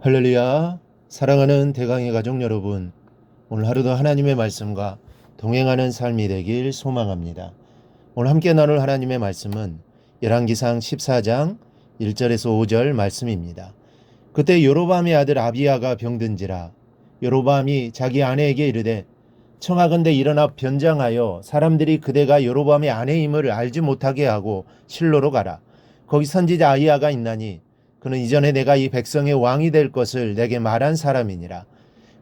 할렐루야. 사랑하는 대강의 가족 여러분, 오늘 하루도 하나님의 말씀과 동행하는 삶이 되길 소망합니다. 오늘 함께 나눌 하나님의 말씀은 열왕기상 14장 1절에서 5절 말씀입니다. 그때 여로보암의 아들 아비야가 병든지라 여로보암이 자기 아내에게 이르되 청하건대 일어나 변장하여 사람들이 그대가 여로보암의 아내임을 알지 못하게 하고 실로로 가라. 거기 선지자 아히야가 있나니 그는 이전에 내가 이 백성의 왕이 될 것을 내게 말한 사람이니라.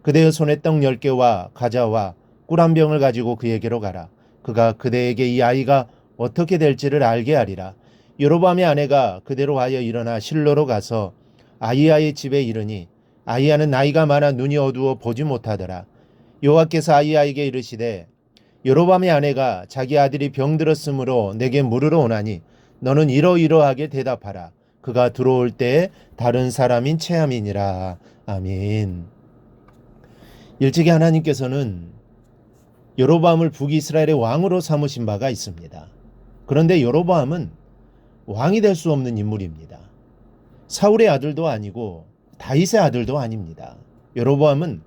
그대의 손에 떡 10개와 과자와 꿀 한 병을 가지고 그에게로 가라. 그가 그대에게 이 아이가 어떻게 될지를 알게 하리라. 여로보암의 아내가 그대로 하여 일어나 실로로 가서 아히야의 집에 이르니 아히야는 나이가 많아 눈이 어두워 보지 못하더라. 여호와께서 아히야에게 이르시되 여로보암의 아내가 자기 아들이 병들었으므로 내게 물으러 오나니 너는 이러이러하게 대답하라. 그가 들어올 때 다른 사람인 체함이니라. 아멘. 일찍이 하나님께서는 여로보암을 북이스라엘의 왕으로 삼으신 바가 있습니다. 그런데 여로보암은 왕이 될 수 없는 인물입니다. 사울의 아들도 아니고 다윗의 아들도 아닙니다. 여로보암은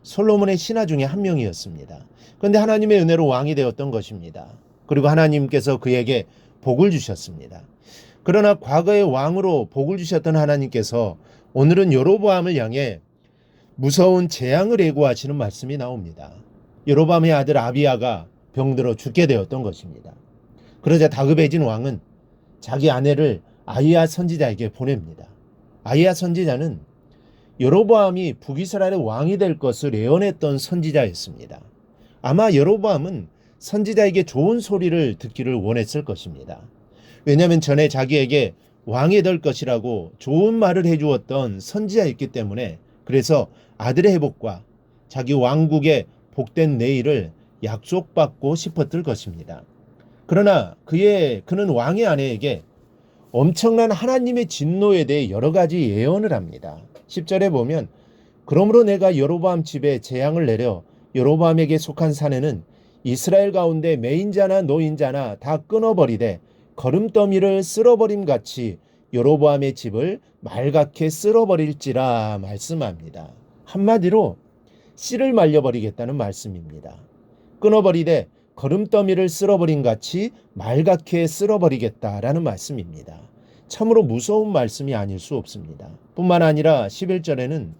솔로몬의 신하 중에 한 명이었습니다. 그런데 하나님의 은혜로 왕이 되었던 것입니다. 그리고 하나님께서 그에게 복을 주셨습니다. 그러나 과거의 왕으로 복을 주셨던 하나님께서 오늘은 여로보암을 향해 무서운 재앙을 예고하시는 말씀이 나옵니다. 여로보암의 아들 아비야가 병들어 죽게 되었던 것입니다. 그러자 다급해진 왕은 자기 아내를 아히야 선지자에게 보냅니다. 아히야 선지자는 여로보암이 북이스라엘의 왕이 될 것을 예언했던 선지자였습니다. 아마 여로보암은 선지자에게 좋은 소리를 듣기를 원했을 것입니다. 왜냐하면 전에 자기에게 왕이 될 것이라고 좋은 말을 해주었던 선지자였기 때문에, 그래서 아들의 회복과 자기 왕국의 복된 내일을 약속받고 싶었을 것입니다. 그러나 그는 왕의 아내에게 엄청난 하나님의 진노에 대해 여러 가지 예언을 합니다. 10절에 보면 그러므로 내가 여로보암 집에 재앙을 내려 여로보암에게 속한 사내는 이스라엘 가운데 매인자나 노인자나 다 끊어버리되 거름더미를 쓸어버림 같이 여로보암의 집을 말갛게 쓸어버릴지라 말씀합니다. 한마디로 씨를 말려버리겠다는 말씀입니다. 끊어버리되 거름더미를 쓸어버림 같이 말갛게 쓸어버리겠다라는 말씀입니다. 참으로 무서운 말씀이 아닐 수 없습니다. 뿐만 아니라 11절에는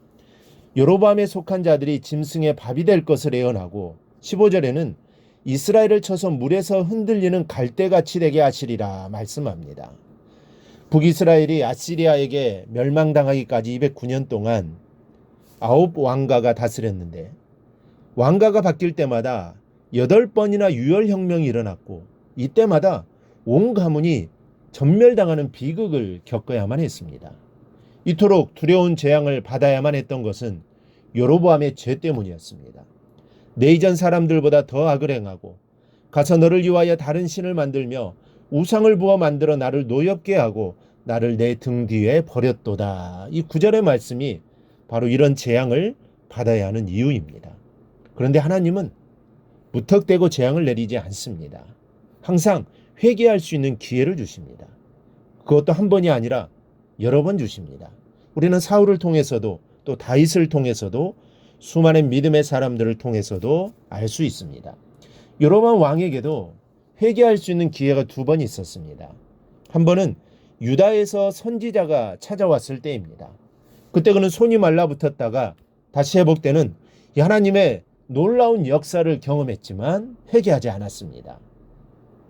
여로보암에 속한 자들이 짐승의 밥이 될 것을 예언하고 15절에는 이스라엘을 쳐서 물에서 흔들리는 갈대같이 되게 하시리라 말씀합니다. 북이스라엘이 아시리아에게 멸망당하기까지 209년 동안 9왕가가 다스렸는데, 왕가가 바뀔 때마다 8번이나 유혈혁명이 일어났고 이때마다 온 가문이 전멸당하는 비극을 겪어야만 했습니다. 이토록 두려운 재앙을 받아야만 했던 것은 여로보암의 죄 때문이었습니다. 내 이전 사람들보다 더 악을 행하고 가서 너를 위하여 다른 신을 만들며 우상을 부어 만들어 나를 노엽게 하고 나를 내 등 뒤에 버렸도다. 이 9절의 말씀이 바로 이런 재앙을 받아야 하는 이유입니다. 그런데 하나님은 무턱대고 재앙을 내리지 않습니다. 항상 회개할 수 있는 기회를 주십니다. 그것도 한 번이 아니라 여러 번 주십니다. 우리는 사울을 통해서도 또 다윗을 통해서도 수많은 믿음의 사람들을 통해서도 알 수 있습니다. 여로보암 왕에게도 회개할 수 있는 기회가 2번 있었습니다. 한 번은 유다에서 선지자가 찾아왔을 때입니다. 그때 그는 손이 말라붙었다가 다시 회복되는 하나님의 놀라운 역사를 경험했지만 회개하지 않았습니다.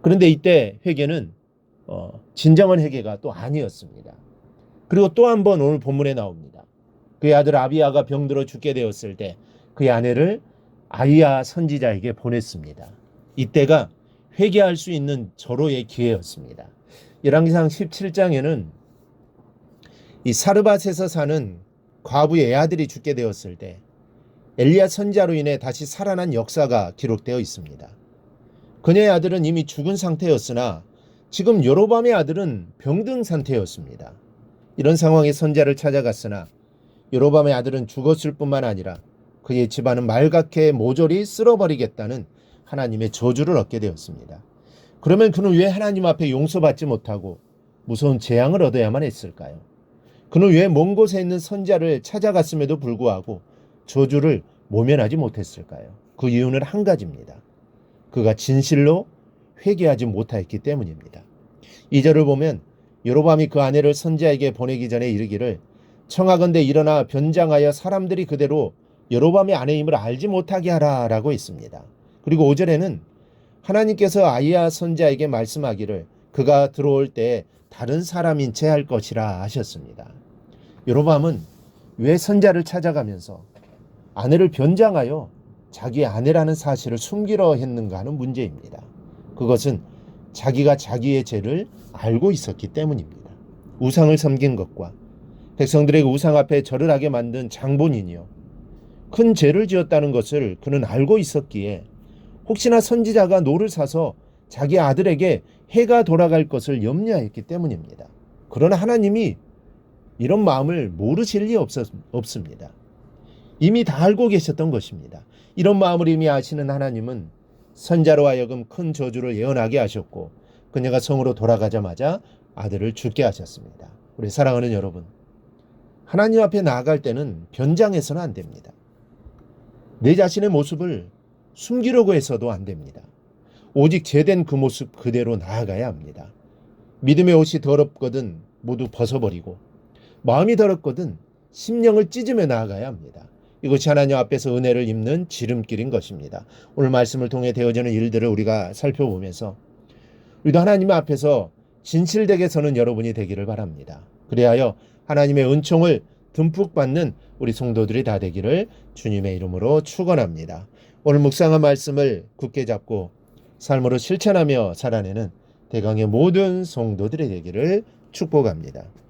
그런데 이때 회개는 진정한 회개가 또 아니었습니다. 그리고 또 한 번 오늘 본문에 나옵니다. 그의 아들 아비야가 병들어 죽게 되었을 때 그의 아내를 아히야 선지자에게 보냈습니다. 이때가 회개할 수 있는 절호의 기회였습니다. 열왕기상 17장에는 이 사르밧에서 사는 과부의 애아들이 죽게 되었을 때 엘리야 선지자로 인해 다시 살아난 역사가 기록되어 있습니다. 그녀의 아들은 이미 죽은 상태였으나 지금 여로보암의 아들은 병든 상태였습니다. 이런 상황에 선지자를 찾아갔으나 여로보암의 아들은 죽었을 뿐만 아니라 그의 집안은 말갛게 모조리 쓸어버리겠다는 하나님의 저주를 얻게 되었습니다. 그러면 그는 왜 하나님 앞에 용서받지 못하고 무서운 재앙을 얻어야만 했을까요? 그는 왜 먼 곳에 있는 선지자를 찾아갔음에도 불구하고 저주를 모면하지 못했을까요? 그 이유는 한 가지입니다. 그가 진실로 회개하지 못하였기 때문입니다. 2절을 보면 여로보암이 그 아내를 선지자에게 보내기 전에 이르기를 청하건대 일어나 변장하여 사람들이 그대로 여로보암의 아내임을 알지 못하게 하라 라고 했습니다. 그리고 5절에는 하나님께서 아히야 선지자에게 말씀하기를 그가 들어올 때 다른 사람인 채 할 것이라 하셨습니다. 여로보암은 왜 선지자를 찾아가면서 아내를 변장하여 자기의 아내라는 사실을 숨기려 했는가 하는 문제입니다. 그것은 자기가 자기의 죄를 알고 있었기 때문입니다. 우상을 섬긴 것과 백성들에게 우상 앞에 절을 하게 만든 장본인이요, 큰 죄를 지었다는 것을 그는 알고 있었기에 혹시나 선지자가 노를 사서 자기 아들에게 해가 돌아갈 것을 염려했기 때문입니다. 그러나 하나님이 이런 마음을 모르실 리 없습니다. 이미 다 알고 계셨던 것입니다. 이런 마음을 이미 아시는 하나님은 선지자로 하여금 큰 저주를 예언하게 하셨고 그녀가 성으로 돌아가자마자 아들을 죽게 하셨습니다. 우리 사랑하는 여러분, 하나님 앞에 나아갈 때는 변장해서는 안 됩니다. 내 자신의 모습을 숨기려고 해서도 안 됩니다. 오직 제된 그 모습 그대로 나아가야 합니다. 믿음의 옷이 더럽거든 모두 벗어버리고 마음이 더럽거든 심령을 찢으며 나아가야 합니다. 이것이 하나님 앞에서 은혜를 입는 지름길인 것입니다. 오늘 말씀을 통해 되어지는 일들을 우리가 살펴보면서 우리도 하나님 앞에서 진실되게 서는 여러분이 되기를 바랍니다. 그리하여 하나님의 은총을 듬뿍 받는 우리 성도들이 다 되기를 주님의 이름으로 축원합니다. 오늘 묵상한 말씀을 굳게 잡고 삶으로 실천하며 살아내는 대강의 모든 성도들이 되기를 축복합니다.